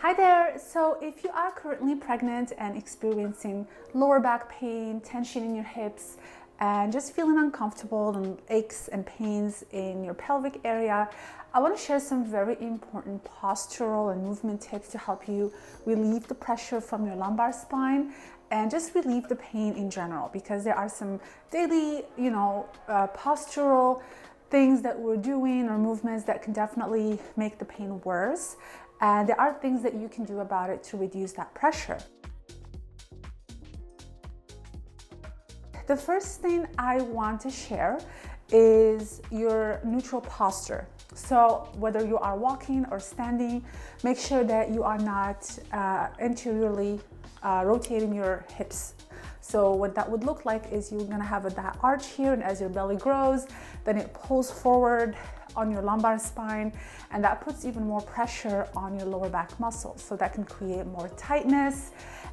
Hi there! So if you are currently pregnant and experiencing lower back pain, tension in your hips, and just feeling uncomfortable and aches and pains in your pelvic area, I want to share some very important postural and movement tips to help you relieve the pressure from your lumbar spine and just relieve the pain in general, because there are some daily, postural things that we're doing or movements that can definitely make the pain worse. And there are things that you can do about it to reduce that pressure. The first thing I want to share is your neutral posture. So whether you are walking or standing, make sure that you are not anteriorly rotating your hips. So what that would look like is you're gonna have that arch here, and as your belly grows, then it pulls forward on your lumbar spine, and that puts even more pressure on your lower back muscles. So that can create more tightness,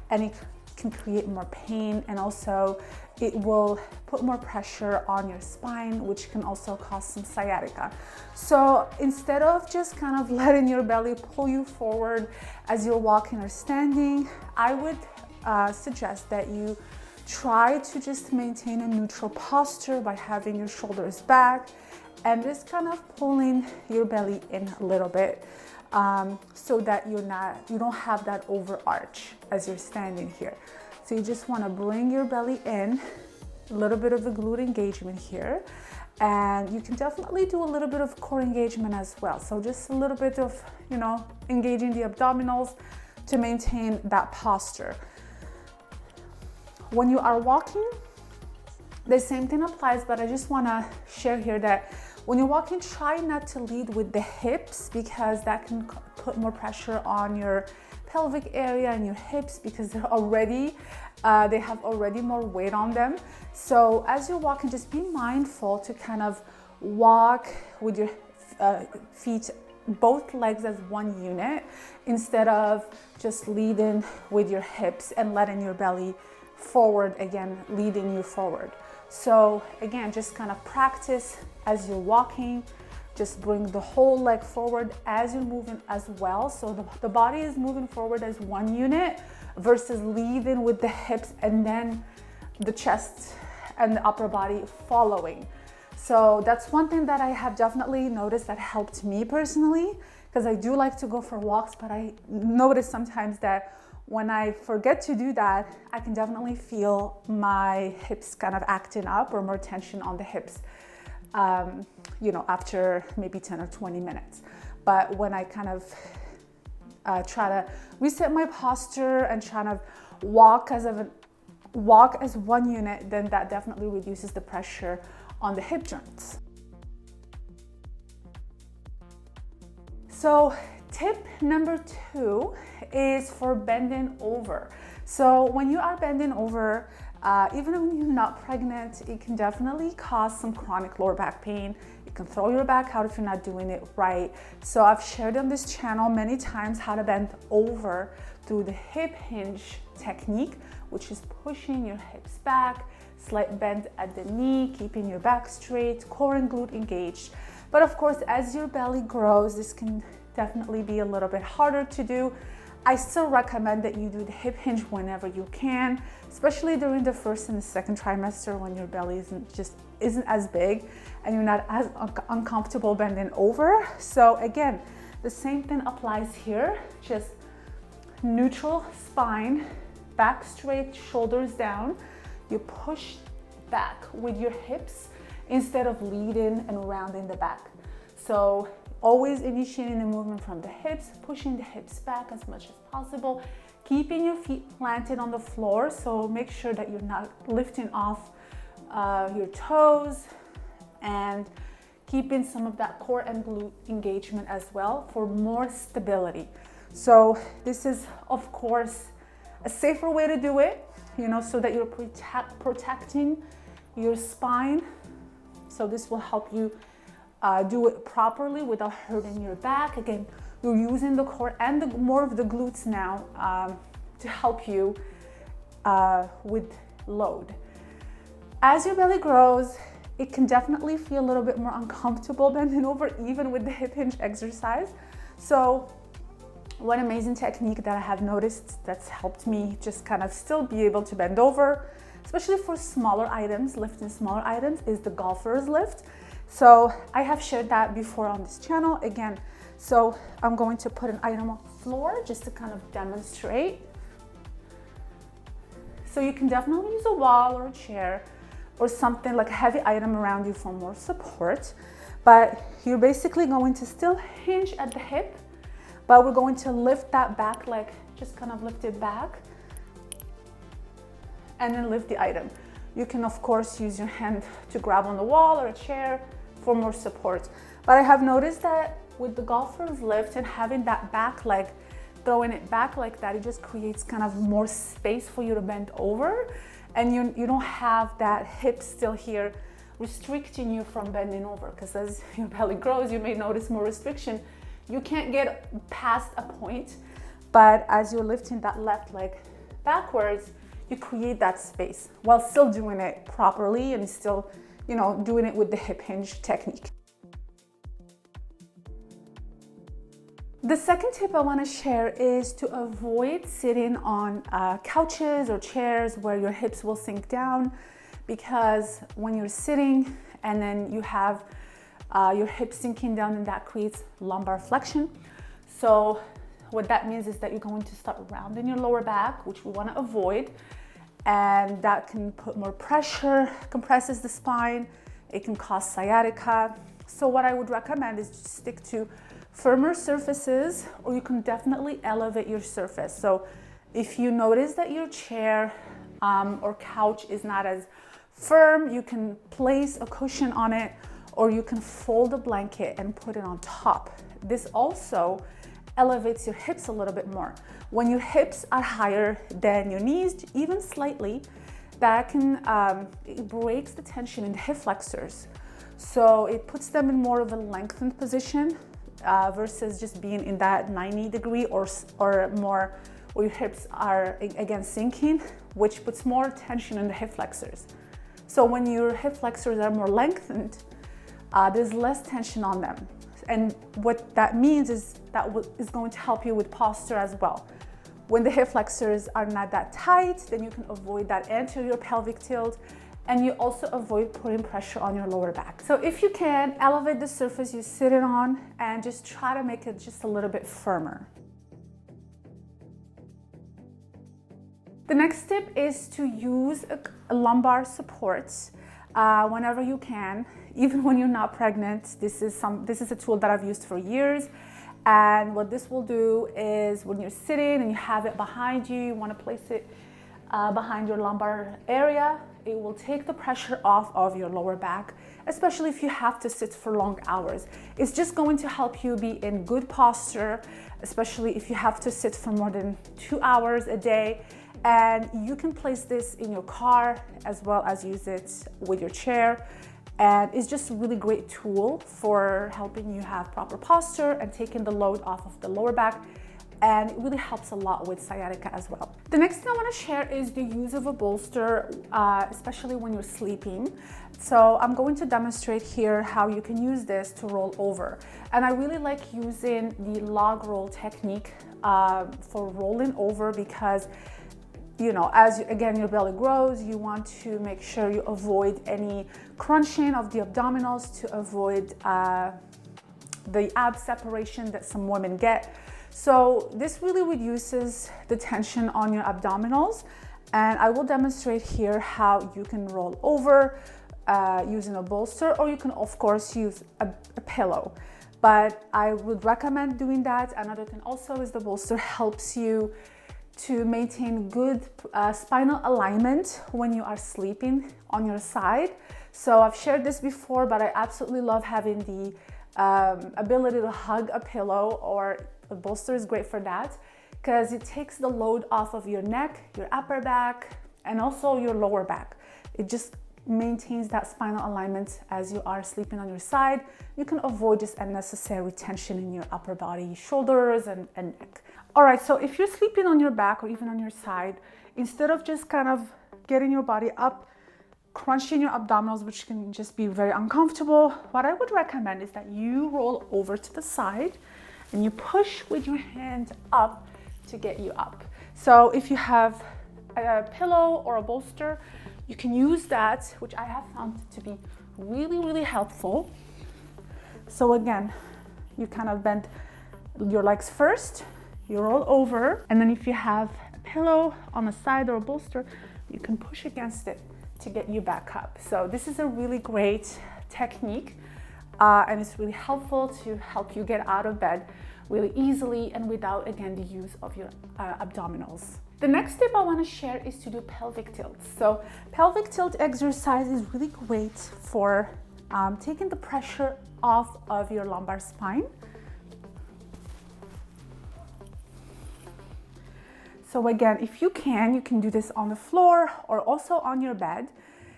and it can create more pain, and also it will put more pressure on your spine, which can also cause some sciatica. So instead of just kind of letting your belly pull you forward as you're walking or standing, I would suggest that you try to just maintain a neutral posture by having your shoulders back and just kind of pulling your belly in a little bit, so that you don't have that overarch as you're standing here. So you just want to bring your belly in, a little bit of a glute engagement here, and you can definitely do a little bit of core engagement as well. So just a little bit of, engaging the abdominals to maintain that posture. When you are walking, the same thing applies, but I just want to share here that when you're walking, try not to lead with the hips, because that can put more pressure on your pelvic area and your hips, because they have already more weight on them. So as you're walking, just be mindful to kind of walk with your feet, both legs as one unit, instead of just leading with your hips and letting your belly forward again, leading you forward. So again, just kind of practice as you're walking. Just bring the whole leg forward as you're moving as well. So the body is moving forward as one unit versus leading with the hips and then the chest and the upper body following. So that's one thing that I have definitely noticed that helped me personally, because I do like to go for walks, but I notice sometimes that when I forget to do that, I can definitely feel my hips kind of acting up, or more tension on the hips, after maybe 10 or 20 minutes. But when I kind of try to reset my posture and try to walk as one unit, then that definitely reduces the pressure on the hip joints. So tip number 2 is for bending over. So when you are bending over, even when you're not pregnant, it can definitely cause some chronic lower back pain. It can throw your back out if you're not doing it right. So I've shared on this channel many times how to bend over through the hip hinge technique, which is pushing your hips back, slight bend at the knee, keeping your back straight, core and glute engaged. But of course, as your belly grows, this can definitely be a little bit harder to do. I still recommend that you do the hip hinge whenever you can, especially during the first and the second trimester, when your belly isn't as big and you're not as uncomfortable bending over. So again, the same thing applies here. Just neutral spine, back straight, shoulders down. You push back with your hips instead of leading and rounding the back. So always initiating the movement from the hips, pushing the hips back as much as possible, keeping your feet planted on the floor. So make sure that you're not lifting off your toes, and keeping some of that core and glute engagement as well for more stability. So this is, of course, a safer way to do it, so that you're protecting your spine. So this will help you do it properly without hurting your back. Again, you're using the core and more of the glutes now to help you with load. As your belly grows, it can definitely feel a little bit more uncomfortable bending over, even with the hip hinge exercise. So One amazing technique that I have noticed that's helped me just kind of still be able to bend over, especially for smaller items, lifting smaller items, is the golfer's lift. So I have shared that before on this channel again. So I'm going to put an item on the floor just to kind of demonstrate. So you can definitely use a wall or a chair or something like a heavy item around you for more support. But you're basically going to still hinge at the hip, but we're going to lift that back leg, just kind of lift it back and then lift the item. You can of course use your hand to grab on the wall or a chair for more support. But I have noticed that with the golfer's lift and having that back leg, throwing it back like that, it just creates kind of more space for you to bend over, and you don't have that hip still here restricting you from bending over, because as your belly grows, you may notice more restriction. You can't get past a point, but as you're lifting that left leg backwards, you create that space while still doing it properly and still, you know, doing it with the hip hinge technique. The second tip I want to share is to avoid sitting on couches or chairs where your hips will sink down, because when you're sitting and then you have your hips sinking down, and that creates lumbar flexion. So what that means is that you're going to start rounding your lower back, which we want to avoid, and that can put more pressure, compresses the spine, it can cause sciatica. So what I would recommend is to stick to firmer surfaces, or you can definitely elevate your surface. So if you notice that your chair or couch is not as firm, you can place a cushion on it, or you can fold a blanket and put it on top. This also elevates your hips a little bit more. When your hips are higher than your knees, even slightly, that can, it breaks the tension in the hip flexors. So it puts them in more of a lengthened position versus just being in that 90-degree or more, where your hips are again sinking, which puts more tension in the hip flexors. So when your hip flexors are more lengthened, there's less tension on them. And what that means is that is going to help you with posture as well. When the hip flexors are not that tight, then you can avoid that anterior pelvic tilt, and you also avoid putting pressure on your lower back. So if you can, elevate the surface you're sitting on and just try to make it just a little bit firmer. The next tip is to use a lumbar supports whenever you can, even when you're not pregnant. This is a tool that I've used for years. And what this will do is when you're sitting and you have it behind you, you want to place it behind your lumbar area, it will take the pressure off of your lower back, especially if you have to sit for long hours. It's just going to help you be in good posture, especially if you have to sit for more than 2 hours a day. And you can place this in your car as well as use it with your chair. And it's just a really great tool for helping you have proper posture and taking the load off of the lower back. And it really helps a lot with sciatica as well. The next thing I want to share is the use of a bolster, especially when you're sleeping. So I'm going to demonstrate here how you can use this to roll over. And I really like using the log roll technique for rolling over, because you know, as again your belly grows, you want to make sure you avoid any crunching of the abdominals to avoid the ab separation that some women get. So this really reduces the tension on your abdominals, and I will demonstrate here how you can roll over using a bolster, or you can of course use a pillow. But I would recommend doing that. Another thing also is the bolster helps you to maintain good spinal alignment when you are sleeping on your side. So I've shared this before, but I absolutely love having the ability to hug a pillow, or a bolster is great for that, because it takes the load off of your neck, your upper back, and also your lower back. It just maintains that spinal alignment as you are sleeping on your side. You can avoid just unnecessary tension in your upper body, shoulders and neck. All right, so if you're sleeping on your back or even on your side, instead of just kind of getting your body up, crunching your abdominals, which can just be very uncomfortable, what I would recommend is that you roll over to the side and you push with your hand up to get you up. So if you have a pillow or a bolster, you can use that, which I have found to be really, really helpful. So again, you kind of bend your legs first, you roll over, and then if you have a pillow on the side or a bolster, you can push against it to get you back up. So this is a really great technique, and it's really helpful to help you get out of bed really easily and without, again, the use of your abdominals. The next tip I want to share is to do pelvic tilts. So pelvic tilt exercise is really great for taking the pressure off of your lumbar spine. So again, if you can do this on the floor or also on your bed.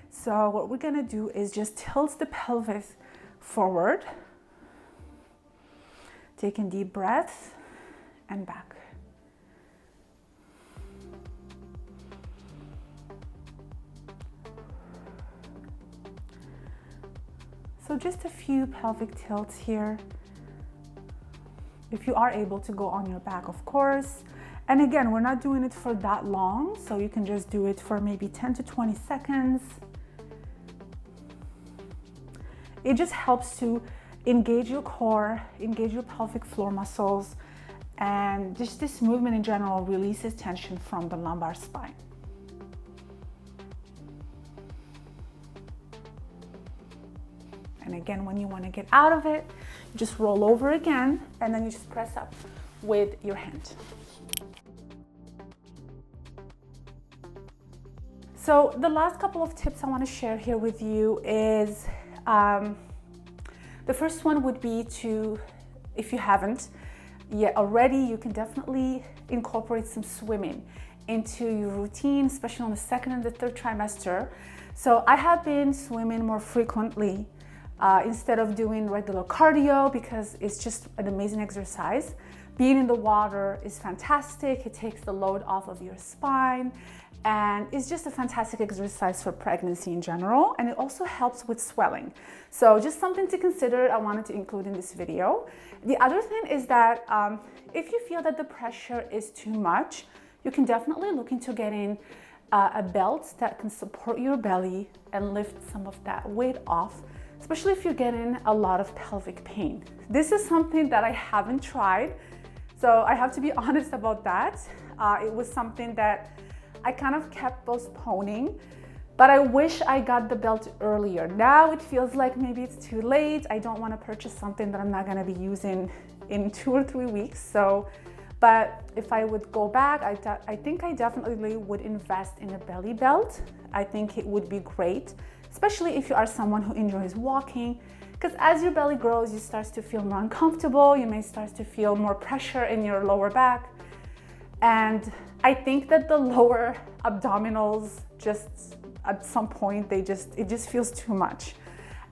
So what we're gonna do is just tilt the pelvis forward, taking deep breaths and back. So just a few pelvic tilts here. If you are able to go on your back, of course. And again, we're not doing it for that long, so you can just do it for maybe 10 to 20 seconds. It just helps to engage your core, engage your pelvic floor muscles, and just this movement in general releases tension from the lumbar spine. And again, when you want to get out of it, you just roll over again, and then you just press up with your hand. So the last couple of tips I want to share here with you is, the first one would be to, if you haven't yet already, you can definitely incorporate some swimming into your routine, especially on the second and the third trimester. So I have been swimming more frequently instead of doing regular cardio, because it's just an amazing exercise. Being in the water is fantastic. It takes the load off of your spine, and it's just a fantastic exercise for pregnancy in general, and it also helps with swelling. So just something to consider, I wanted to include in this video. The other thing is that if you feel that the pressure is too much, you can definitely look into getting a belt that can support your belly and lift some of that weight off, especially if you're getting a lot of pelvic pain. This is something that I haven't tried, so I have to be honest about that. It was something that I kind of kept postponing, but I wish I got the belt earlier. Now it feels like maybe it's too late. I don't want to purchase something that I'm not going to be using in 2 or 3 weeks. So, but if I would go back, I think I definitely would invest in a belly belt. I think it would be great, especially if you are someone who enjoys walking, because as your belly grows, you start to feel more uncomfortable. You may start to feel more pressure in your lower back. And I think that the lower abdominals just at some point, it just feels too much.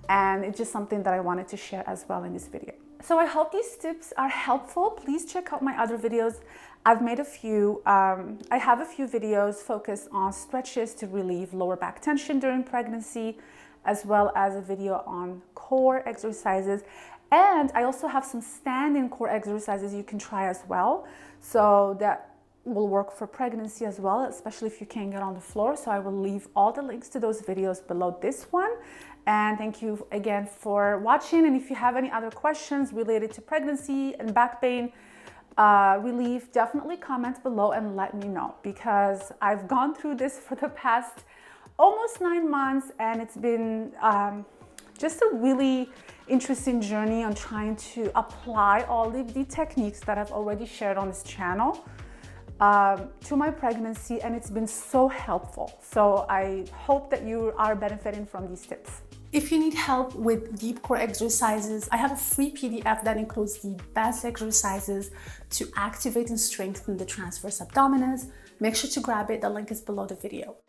And it's just something that I wanted to share as well in this video. So I hope these tips are helpful. Please check out my other videos. I've made a few, I have a few videos focused on stretches to relieve lower back tension during pregnancy, as well as a video on core exercises. And I also have some standing core exercises you can try as well. So that will work for pregnancy as well, especially if you can't get on the floor. So I will leave all the links to those videos below this one. And thank you again for watching. And if you have any other questions related to pregnancy and back pain relief, definitely comment below and let me know, because I've gone through this for the past almost 9 months, and it's been just a really interesting journey on trying to apply all of the techniques that I've already shared on this channel to my pregnancy, and it's been so helpful. So I hope that you are benefiting from these tips. If you need help with deep core exercises, I have a free PDF that includes the best exercises to activate and strengthen the transverse abdominis. Make sure to grab it. The link is below the video.